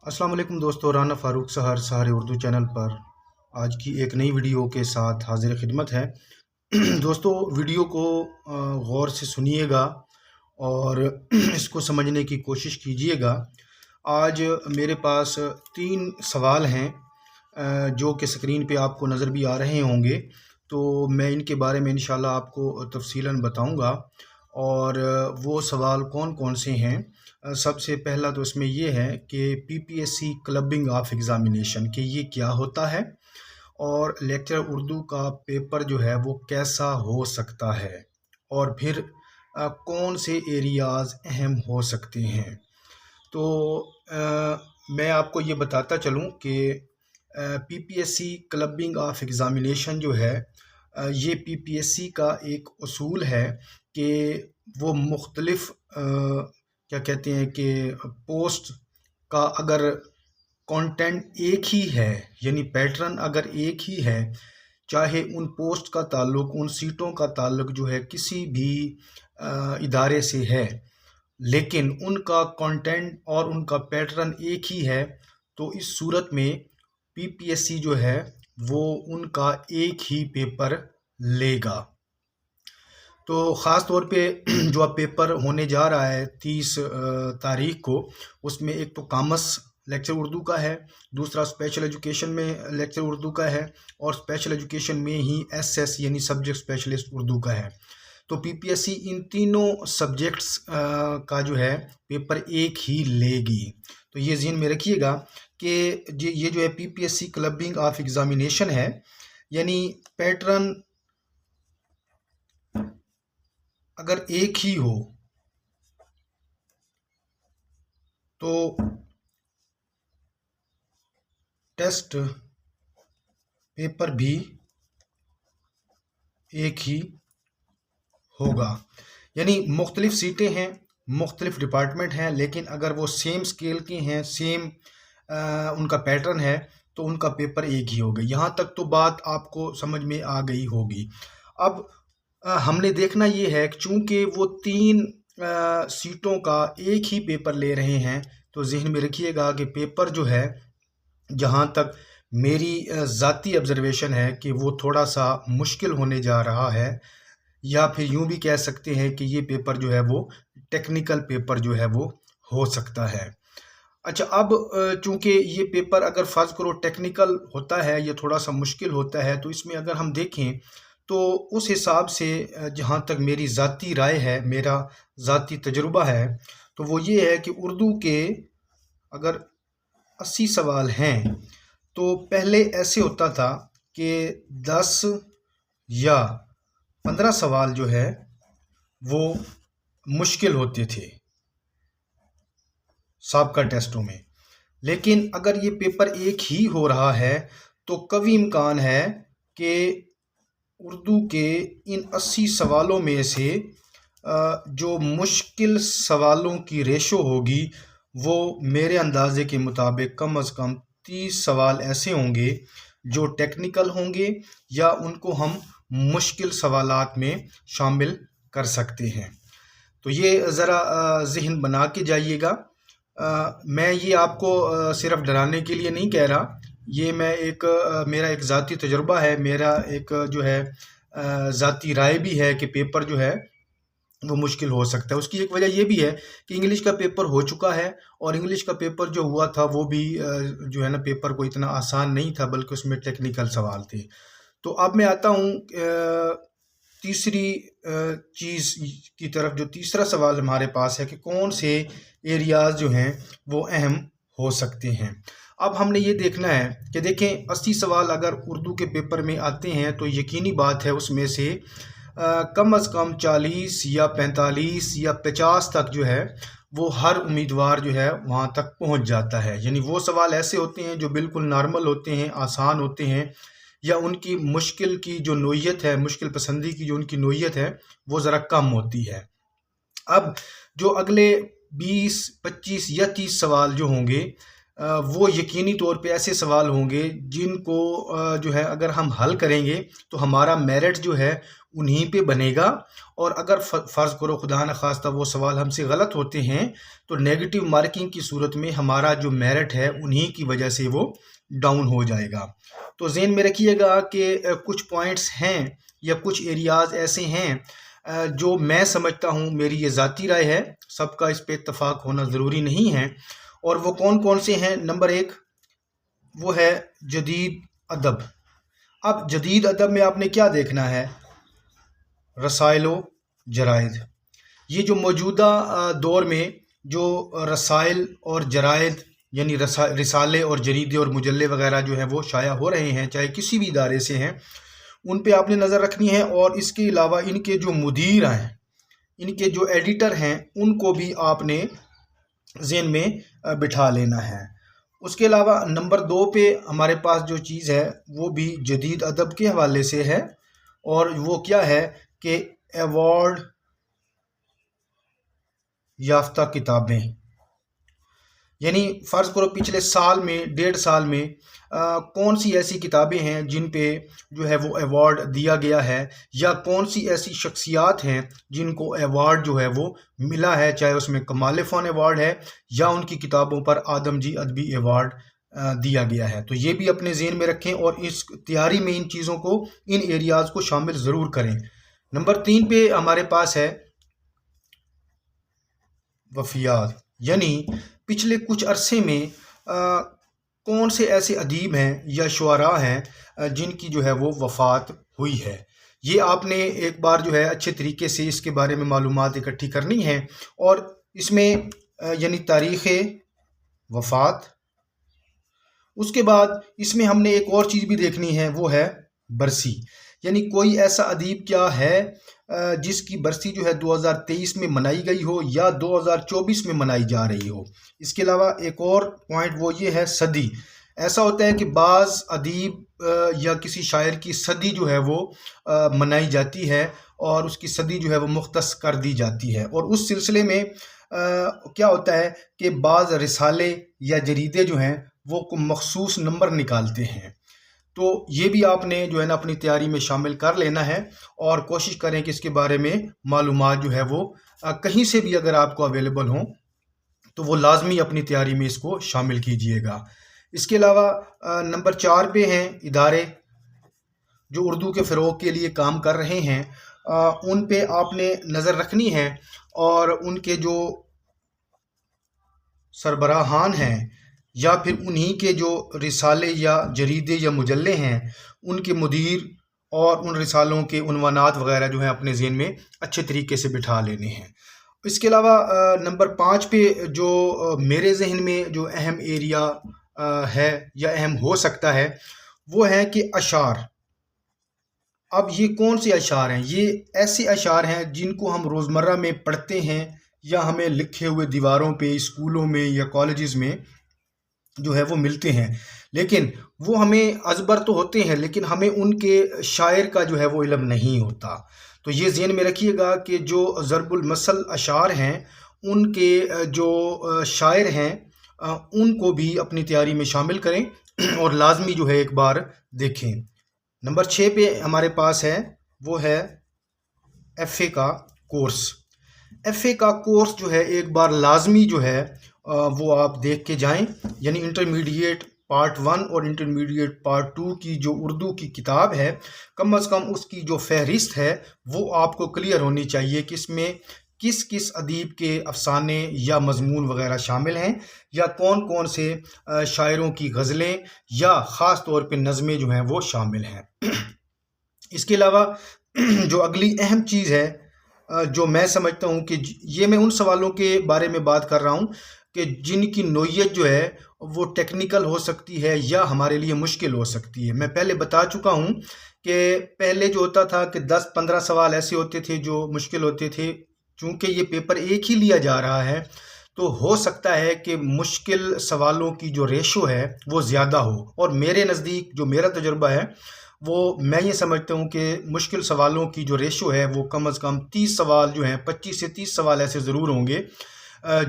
अस्सलाम वालेकुम दोस्तों, राना फ़ारूक सहारे उर्दू चैनल पर आज की एक नई वीडियो के साथ हाजिर खिदमत है। दोस्तों, वीडियो को गौर से सुनिएगा और इसको समझने की कोशिश कीजिएगा। आज मेरे पास 3 सवाल हैं जो कि स्क्रीन पे आपको नज़र भी आ रहे होंगे, तो मैं इनके बारे में इंशाल्लाह आपको तफ़सीलन बताऊंगा। और वो सवाल कौन कौन से हैं। सबसे पहला तो इसमें ये है कि पीपीएससी क्लबिंग ऑफ एग्ज़ामिनेशन कि ये क्या होता है, और लेक्चर उर्दू का पेपर जो है वो कैसा हो सकता है, और फिर कौन से एरियाज़ अहम हो सकते हैं। तो मैं आपको ये बताता चलूँ कि पीपीएससी क्लबिंग ऑफ एग्ज़ामिनेशन जो है, ये पीपीएससी का एक उसूल है कि वो मुख्तलिफ़ क्या कहते हैं कि पोस्ट का अगर कंटेंट एक ही है, यानी पैटर्न अगर एक ही है, चाहे उन पोस्ट का ताल्लुक़, उन सीटों का ताल्लुक़ जो है किसी भी इदारे से है, लेकिन उनका कंटेंट और उनका पैटर्न एक ही है, तो इस सूरत में पीपीएससी जो है वो उनका एक ही पेपर लेगा। तो ख़ास तौर पे जो अब पेपर होने जा रहा है 30 तारीख को, उसमें एक तो कॉमर्स लेक्चर उर्दू का है, दूसरा स्पेशल एजुकेशन में लेक्चर उर्दू का है, और स्पेशल एजुकेशन में ही एसएस यानी सब्जेक्ट स्पेशलिस्ट उर्दू का है। तो पीपीएससी इन तीनों सब्जेक्ट्स का जो है पेपर एक ही लेगी। तो ये ज़हन में रखिएगा कि ये जो है पीपीएससी क्लबिंग ऑफ एग्ज़ामिनेशन है, यानी पैटर्न अगर एक ही हो तो टेस्ट पेपर भी एक ही होगा। यानी मुख्तलिफ सीटें हैं, मुख्तलिफ डिपार्टमेंट हैं, लेकिन अगर वो सेम स्केल के हैं, सेम उनका पैटर्न है, तो उनका पेपर एक ही होगा। यहाँ तक तो बात आपको समझ में आ गई होगी। अब हमने देखना ये है कि चूँकि वो 3 सीटों का एक ही पेपर ले रहे हैं, तो जहन में रखिएगा कि पेपर जो है, जहाँ तक मेरी ज़ाती ऑब्ज़र्वेशन है कि वो थोड़ा सा मुश्किल होने जा रहा है, या फिर यूँ भी कह सकते हैं कि ये पेपर जो है वो टेक्निकल पेपर जो है वो हो सकता है। अच्छा, अब चूँकि ये पेपर अगर फ़र्ज़ करो टेक्निकल होता है, ये थोड़ा सा मुश्किल होता है, तो इसमें अगर हम देखें तो उस हिसाब से जहाँ तक मेरी ज़ाती राय है, मेरा ज़ाती तजुर्बा है, तो वो ये है कि उर्दू के अगर 80 सवाल हैं, तो पहले ऐसे होता था कि 10 या 15 सवाल जो है वो मुश्किल होते थे साबका टेस्टों में। लेकिन अगर ये पेपर एक ही हो रहा है, तो कभी इम्कान है कि उर्दू के इन 80 सवालों में से जो मुश्किल सवालों की रेशो होगी, वो मेरे अंदाज़े के मुताबिक कम अज़ कम 30 सवाल ऐसे होंगे जो टेक्निकल होंगे, या उनको हम मुश्किल सवालात में शामिल कर सकते हैं। तो ये ज़रा ज़हन बना के जाइएगा। मैं ये आपको सिर्फ डराने के लिए नहीं कह रहा, ये मैं मेरा एक ज़ाती तजुर्बा है, मेरा एक जो है ज़ाती राय भी है कि पेपर जो है वो मुश्किल हो सकता है। उसकी एक वजह ये भी है कि इंग्लिश का पेपर हो चुका है, और इंग्लिश का पेपर जो हुआ था वो भी जो है ना, पेपर को इतना आसान नहीं था, बल्कि उसमें टेक्निकल सवाल थे। तो अब मैं आता हूँ तीसरी चीज़ की तरफ। जो तीसरा सवाल हमारे पास है कि कौन से एरियाज़ जो हैं वो अहम हो सकते हैं। अब हमने ये देखना है कि देखें, 80 सवाल अगर उर्दू के पेपर में आते हैं, तो यकीनी बात है उसमें से कम अज़ कम 40 या 45 या 50 तक जो है वो हर उम्मीदवार जो है वहाँ तक पहुँच जाता है। यानी वो सवाल ऐसे होते हैं जो बिल्कुल नॉर्मल होते हैं, आसान होते हैं, या उनकी मुश्किल की जो नोयत है, मुश्किल पसंदी की जो उनकी नोयत है, वो ज़रा कम होती है। अब जो अगले 20, 25 या 30 सवाल जो होंगे, वो यकीनी तौर पे ऐसे सवाल होंगे जिनको जो है अगर हम हल करेंगे, तो हमारा मेरिट जो है उन्हीं पे बनेगा। और अगर फ़र्ज़ करो खुदा न खास्ता वो सवाल हमसे गलत होते हैं तो नेगेटिव मार्किंग की सूरत में हमारा जो मेरिट है उन्हीं की वजह से वो डाउन हो जाएगा। तो ज़हन में रखिएगा कि कुछ पॉइंट्स हैं या कुछ एरियाज़ ऐसे हैं जो मैं समझता हूँ, मेरी ये ज़ाती राय है, सबका इस पे इत्तफ़ाक़ होना ज़रूरी नहीं है। और वो कौन कौन से हैं? नंबर 1 वो है जदीद अदब। अब जदीद अदब में आपने क्या देखना है? रसाइल व जराइद। ये जो मौजूदा दौर में जो रसाइल और जराइद यानी रिसाले और जरीदे और मुजल्ले वगैरह जो है वो शाया हो रहे हैं, चाहे किसी भी इदारे से हैं, उन पे आपने नज़र रखनी है। और इसके अलावा इनके जो मुदीर हैं, इनके जो एडिटर हैं, उनको भी आपने ज़हन में बिठा लेना है। उसके अलावा नंबर 2 पे हमारे पास जो चीज़ है वो भी जदीद अदब के हवाले से है, और वो क्या है कि एवॉर्ड याफ्ता किताबें। यानी फ़र्ज़ करो पिछले साल में, 1.5 साल में कौन सी ऐसी किताबें हैं जिन पे जो है वो अवार्ड दिया गया है, या कौन सी ऐसी शख्सियात हैं जिनको अवार्ड जो है वो मिला है, चाहे उसमें कमाल फ़न अवार्ड है या उनकी किताबों पर आदमजी अदबी अवार्ड दिया गया है। तो ये भी अपने ज़हन में रखें और इस तैयारी में इन चीज़ों को, इन एरियाज़ को शामिल ज़रूर करें। नंबर 3 पे हमारे पास है वफ़ियात, यानी पिछले कुछ अरसे में कौन से ऐसे अदीब हैं या शुअरा हैं जिनकी जो है वो वफ़ात हुई है। ये आपने एक बार जो है अच्छे तरीके से इसके बारे में मालूमात इकट्ठी करनी है। और इसमें यानी तारीख़ वफ़ात, उसके बाद इसमें हमने एक और चीज़ भी देखनी है, वो है बरसी। यानी कोई ऐसा अदीब क्या है जिसकी बरसी जो है 2023 में मनाई गई हो या 2024 में मनाई जा रही हो। इसके अलावा एक और पॉइंट वो ये है सदी। ऐसा होता है कि बाज़ अदीब या किसी शायर की सदी जो है वो मनाई जाती है और उसकी सदी जो है वो मुख्तस कर दी जाती है। और उस सिलसिले में क्या होता है कि बाज़ रिसाले या जरीदे जो हैं वो को मखसूस नंबर निकालते हैं। तो ये भी आपने जो है ना अपनी तैयारी में शामिल कर लेना है और कोशिश करें कि इसके बारे में मालूमात जो है वो कहीं से भी अगर आपको अवेलेबल हों तो वो लाजमी अपनी तैयारी में इसको शामिल कीजिएगा। इसके अलावा नंबर 4 पे हैं इदारे जो उर्दू के फ़रोग़ के लिए काम कर रहे हैं, उन पे आपने नज़र रखनी है और उनके जो सरबराहान हैं या फिर उन्हीं के जो रिसाले या जरीदे या मुजल्ले हैं, उनके मुदीर और उन रिसालों के उन्वानात वगैरह जो हैं अपने ज़हन में अच्छे तरीके से बिठा लेने हैं। इसके अलावा नंबर 5 पे जो मेरे ज़हन में जो अहम एरिया है या अहम हो सकता है वो है कि अशार। अब ये कौन से अशार हैं? ये ऐसे अशार हैं जिनको हम रोज़मर्रा में पढ़ते हैं या हमें लिखे हुए दीवारों पे स्कूलों में या कॉलेजेस में जो है वो मिलते हैं, लेकिन वो हमें अज़बर तो होते हैं लेकिन हमें उनके शायर का जो है वो इल्म नहीं होता। तो ये ज़हन में रखिएगा कि जो ज़रबुल मसल अशार हैं उनके जो शायर हैं उनको भी अपनी तैयारी में शामिल करें और लाजमी जो है एक बार देखें। नंबर 6 पे हमारे पास है वो है FA का कोर्स। FA का कोर्स जो है एक बार लाजमी जो है वो आप देख के जाएं। यानी इंटरमीडिएट पार्ट 1 और इंटरमीडिएट पार्ट 2 की जो उर्दू की किताब है, कम अज़ कम उसकी जो फहरिस्त है वो आपको क्लियर होनी चाहिए कि इसमें किस किस अदीब के अफसाने या मज़मून वगैरह शामिल हैं या कौन कौन से शायरों की गज़लें या ख़ास तौर पे नज़में जो हैं वो शामिल हैं। इसके अलावा जो अगली अहम चीज़ है जो मैं समझता हूँ कि ये मैं उन सवालों के बारे में बात कर रहा हूँ कि जिनकी नोयत जो है वो टेक्निकल हो सकती है या हमारे लिए मुश्किल हो सकती है। मैं पहले बता चुका हूँ कि पहले जो होता था कि 10-15 सवाल ऐसे होते थे जो मुश्किल होते थे। चूँकि ये पेपर एक ही लिया जा रहा है तो हो सकता है कि मुश्किल सवालों की जो रेशो है वो ज़्यादा हो, और मेरे नज़दीक जो मेरा तजुर्बा है वो मैं ये समझता हूँ कि मुश्किल सवालों की जो रेशो है वो कम अज़ कम 30 सवाल जो हैं, 25 से 30 सवाल ऐसे ज़रूर होंगे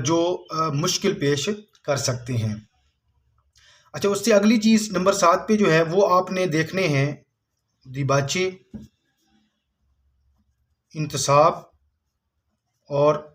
जो मुश्किल पेश कर सकते हैं। अच्छा, उससे अगली चीज़ नंबर 7 पे जो है वो आपने देखने हैं दिबाचे इंतसाब और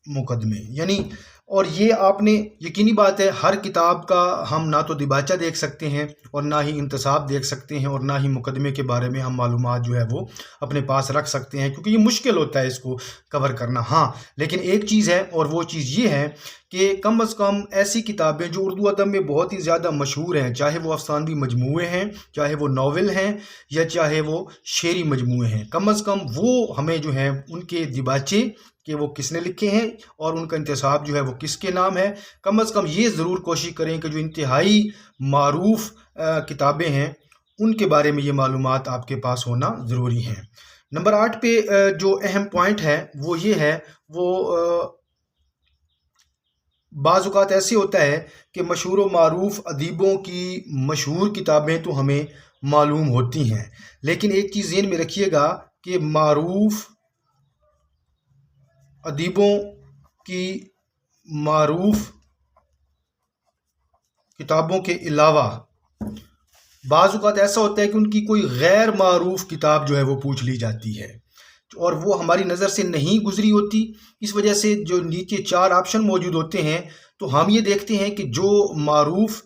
मुकदमे। यानी और ये आपने यकीनी बात है, हर किताब का हम ना तो दिबाचा देख सकते हैं और ना ही इंतसाब देख सकते हैं और ना ही मुकदमे के बारे में हम मालूमात जो है वो अपने पास रख सकते हैं, क्योंकि ये मुश्किल होता है इसको कवर करना। हाँ, लेकिन एक चीज़ है, और वो चीज़ ये है कि कम अज़ कम ऐसी किताबें जो उर्दू अदब में बहुत ही ज़्यादा मशहूर हैं, चाहे वो अफसानवी मजमूए हैं, चाहे वो नावल हैं, या चाहे वो शेरी मजमूए हैं, कम अज़ कम वो हमें जो है उनके दिबाचे कि वो किसने लिखे हैं और उनका इंतसाब जो है वो किसके नाम है, कम अज़ कम ये ज़रूर कोशिश करें कि जो इंतहाई मारूफ़ किताबें हैं उनके बारे में ये मालूमात आपके पास होना ज़रूरी है। नंबर 8 पे जो अहम पॉइंट है वो ये है, वो बाज़ औक़ात ऐसे होता है कि मशहूर व मारूफ़ अदीबों की मशहूर किताबें तो हमें मालूम होती हैं, लेकिन एक चीज़ ज़हन में रखिएगा कि मारूफ़ अदीबों की मारूफ़ किताबों के अलावा बाज़ औक़ात ऐसा होता है कि उनकी कोई गैर मारूफ़ किताब जो है वो पूछ ली जाती है और वो हमारी नज़र से नहीं गुज़री होती। इस वजह से जो नीचे 4 ऑप्शन मौजूद होते हैं, तो हम ये देखते हैं कि जो मारूफ़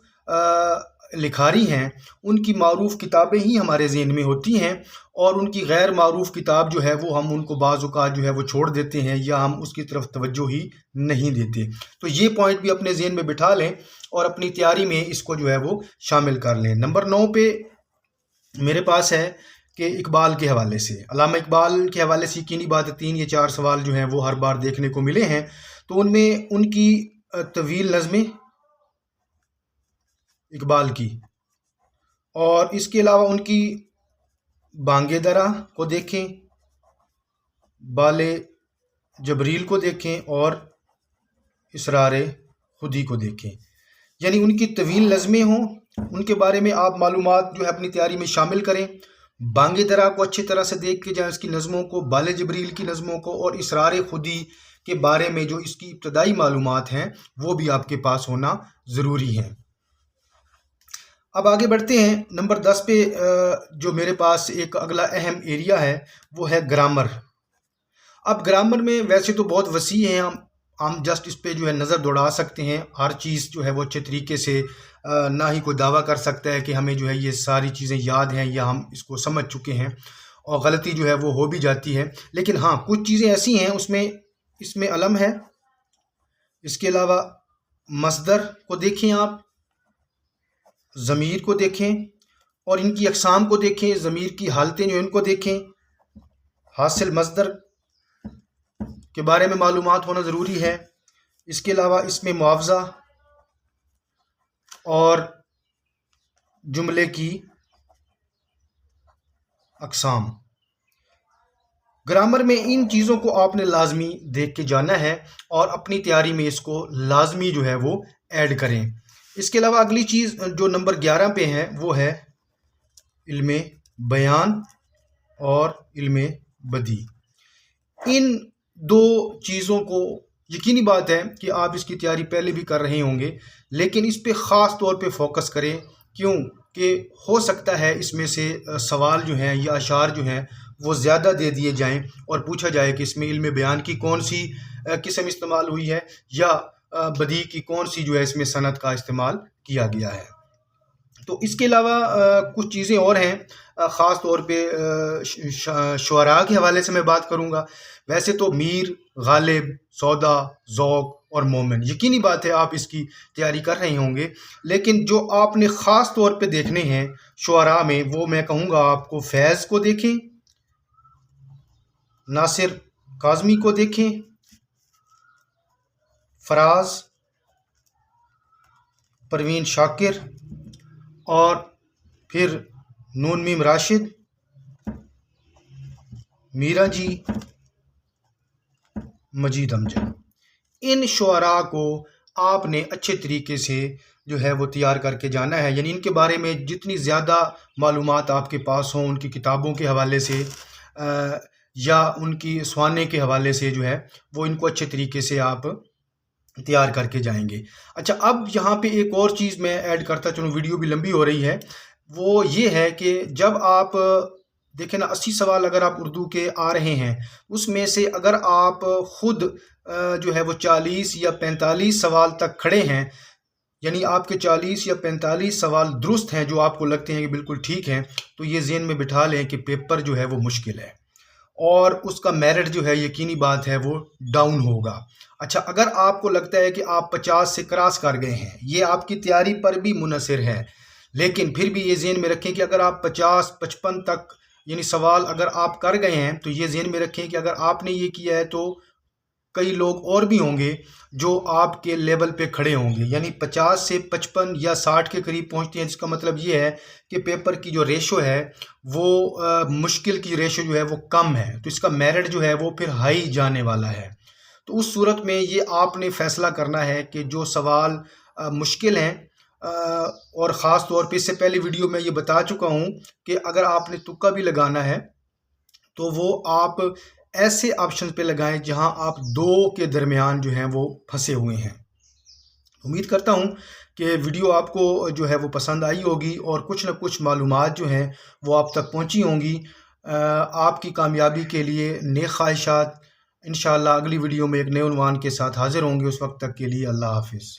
लिखारी हैं उनकी मारूफ़ किताबें ही हमारे ज़हन में होती हैं, और उनकी गैर मारूफ़ किताब जो है वो हम उनको बाज़ औक़ात जो है वो छोड़ देते हैं या हम उसकी तरफ तवज्जो ही नहीं देते। तो ये पॉइंट भी अपने ज़हन में बिठा लें और अपनी तैयारी में इसको जो है वो शामिल कर लें। नंबर 9 पे मेरे पास है कि इकबाल के हवाले से, अल्लामा इकबाल के हवाले से यकीनी बात है 3 या 4 सवाल जो हैं वो हर बार देखने को मिले हैं। तो उनमें उनकी तवील नज़में इकबाल की, और इसके अलावा उनकी बांगे दरा को देखें, बाले जबरील को देखें और इसरार खुदी को देखें। यानी उनकी तवील नज़में हों, उनके बारे में आप मालूमात जो है अपनी तैयारी में शामिल करें। बांगे दरा को अच्छी तरह से देख के जाएँ, इसकी नज़मों को, बाले जबरील की नज़मों को, और इसरार खुदी के बारे में जो इसकी इब्तदाई मालूमात हैं वो भी आपके पास होना ज़रूरी है। अब आगे बढ़ते हैं। नंबर 10 पे जो मेरे पास एक अगला अहम एरिया है वो है ग्रामर। अब ग्रामर में वैसे तो बहुत वसी है, हम जस्ट इस पे जो है नज़र दौड़ा सकते हैं। हर चीज़ जो है वो अच्छे तरीके से ना ही कोई दावा कर सकता है कि हमें जो है ये सारी चीज़ें याद हैं या हम इसको समझ चुके हैं, और गलती जो है वो हो भी जाती है। लेकिन हाँ, कुछ चीज़ें ऐसी हैं इसमें अलम है। इसके अलावा मस्दर को देखें, आप ज़मीर को देखें और इनकी अक़साम को देखें, ज़मीर की हालतें जो इनको देखें। हासिल मस्दर के बारे में मालूमात होना ज़रूरी है। इसके अलावा इसमें मुआवज़ा और जुमले की अक़साम। ग्रामर में इन चीज़ों को आपने लाजमी देख के जाना है और अपनी तैयारी में इसको लाजमी जो है वो ऐड करें। इसके अलावा अगली चीज़ जो नंबर 11 पे है वो है इल्मे बयान और इल्मे बदी। इन दो चीज़ों को यकीनी बात है कि आप इसकी तैयारी पहले भी कर रहे होंगे, लेकिन इस पे ख़ास तौर पे फोकस करें। क्यों कि हो सकता है इसमें से सवाल जो हैं या अशार जो हैं वो ज़्यादा दे दिए जाएं और पूछा जाए कि इसमें इल्मे बयान की कौन सी किस्म इस्तेमाल हुई है या बदी की कौन सी जो है इसमें सनद का इस्तेमाल किया गया है। तो इसके अलावा कुछ चीज़ें और हैं, ख़ास तौर पे शुअरा के हवाले से मैं बात करूँगा। वैसे तो मीर, गालिब, सौदा, ज़ौक़ और मोमिन, यकीनी बात है आप इसकी तैयारी कर रहे होंगे, लेकिन जो आपने ख़ास तौर पे देखने हैं शुअरा में, वो मैं कहूँगा आपको फैज़ को देखें, नासिर काज़मी को देखें, फराज, परवीन शाकिर और फिर नून मीम राशिद, मीरा जी, मजीद अमजद। इन शुअरा को आपने अच्छे तरीके से जो है वो तैयार करके जाना है। यानी इनके बारे में जितनी ज़्यादा मालूमात आपके पास हों, उनकी किताबों के हवाले से या उनकी सवाने के हवाले से जो है वो इनको अच्छे तरीके से आप तैयार करके जाएंगे। अच्छा, अब यहाँ पे एक और चीज़ मैं ऐड करता चलूँ, वीडियो भी लंबी हो रही है, वो ये है कि जब आप دیکھیں نا 80 سوال اگر آپ اردو کے آ رہے ہیں، اس میں سے اگر آپ خود جو ہے وہ 40 یا 45 سوال تک کھڑے ہیں، یعنی آپ کے 40 یا 45 سوال درست ہیں جو آپ کو لگتے ہیں کہ بالکل ٹھیک ہیں، تو یہ ذہن میں بٹھا لیں کہ پیپر جو ہے وہ مشکل ہے اور اس کا میرٹ جو ہے یقینی بات ہے وہ ڈاؤن ہوگا۔ اچھا، اگر آپ کو لگتا ہے کہ آپ 50 سے کراس کر گئے ہیں، یہ آپ کی تیاری پر بھی منحصر ہے، لیکن پھر بھی یہ ذہن میں رکھیں کہ اگر آپ 50-55 تک یعنی سوال اگر آپ کر گئے ہیں، تو یہ ذہن میں رکھیں کہ اگر آپ نے یہ کیا ہے تو کئی لوگ اور بھی ہوں گے جو آپ کے لیول پہ کھڑے ہوں گے، یعنی 50 سے 55 یا 60 کے قریب پہنچتے ہیں، جس کا مطلب یہ ہے کہ پیپر کی جو ریشو ہے وہ مشکل کی ریشو جو ہے وہ کم ہے، تو اس کا میرٹ جو ہے وہ پھر ہائی جانے والا ہے۔ تو اس صورت میں یہ آپ نے فیصلہ کرنا ہے کہ جو سوال مشکل ہیں، اور خاص طور پہ اس سے پہلی ویڈیو میں یہ بتا چکا ہوں کہ اگر آپ نے تکا بھی لگانا ہے تو وہ آپ ایسے آپشن پہ لگائیں جہاں آپ دو کے درمیان جو ہیں وہ پھنسے ہوئے ہیں۔ امید کرتا ہوں کہ ویڈیو آپ کو جو ہے وہ پسند آئی ہوگی اور کچھ نہ کچھ معلومات جو ہیں وہ آپ تک پہنچی ہوں گی۔ آپ کی کامیابی کے لیے نیک خواہشات۔ انشاءاللہ اگلی ویڈیو میں ایک نئے عنوان کے ساتھ حاضر ہوں گے، اس وقت تک کے لیے اللہ حافظ۔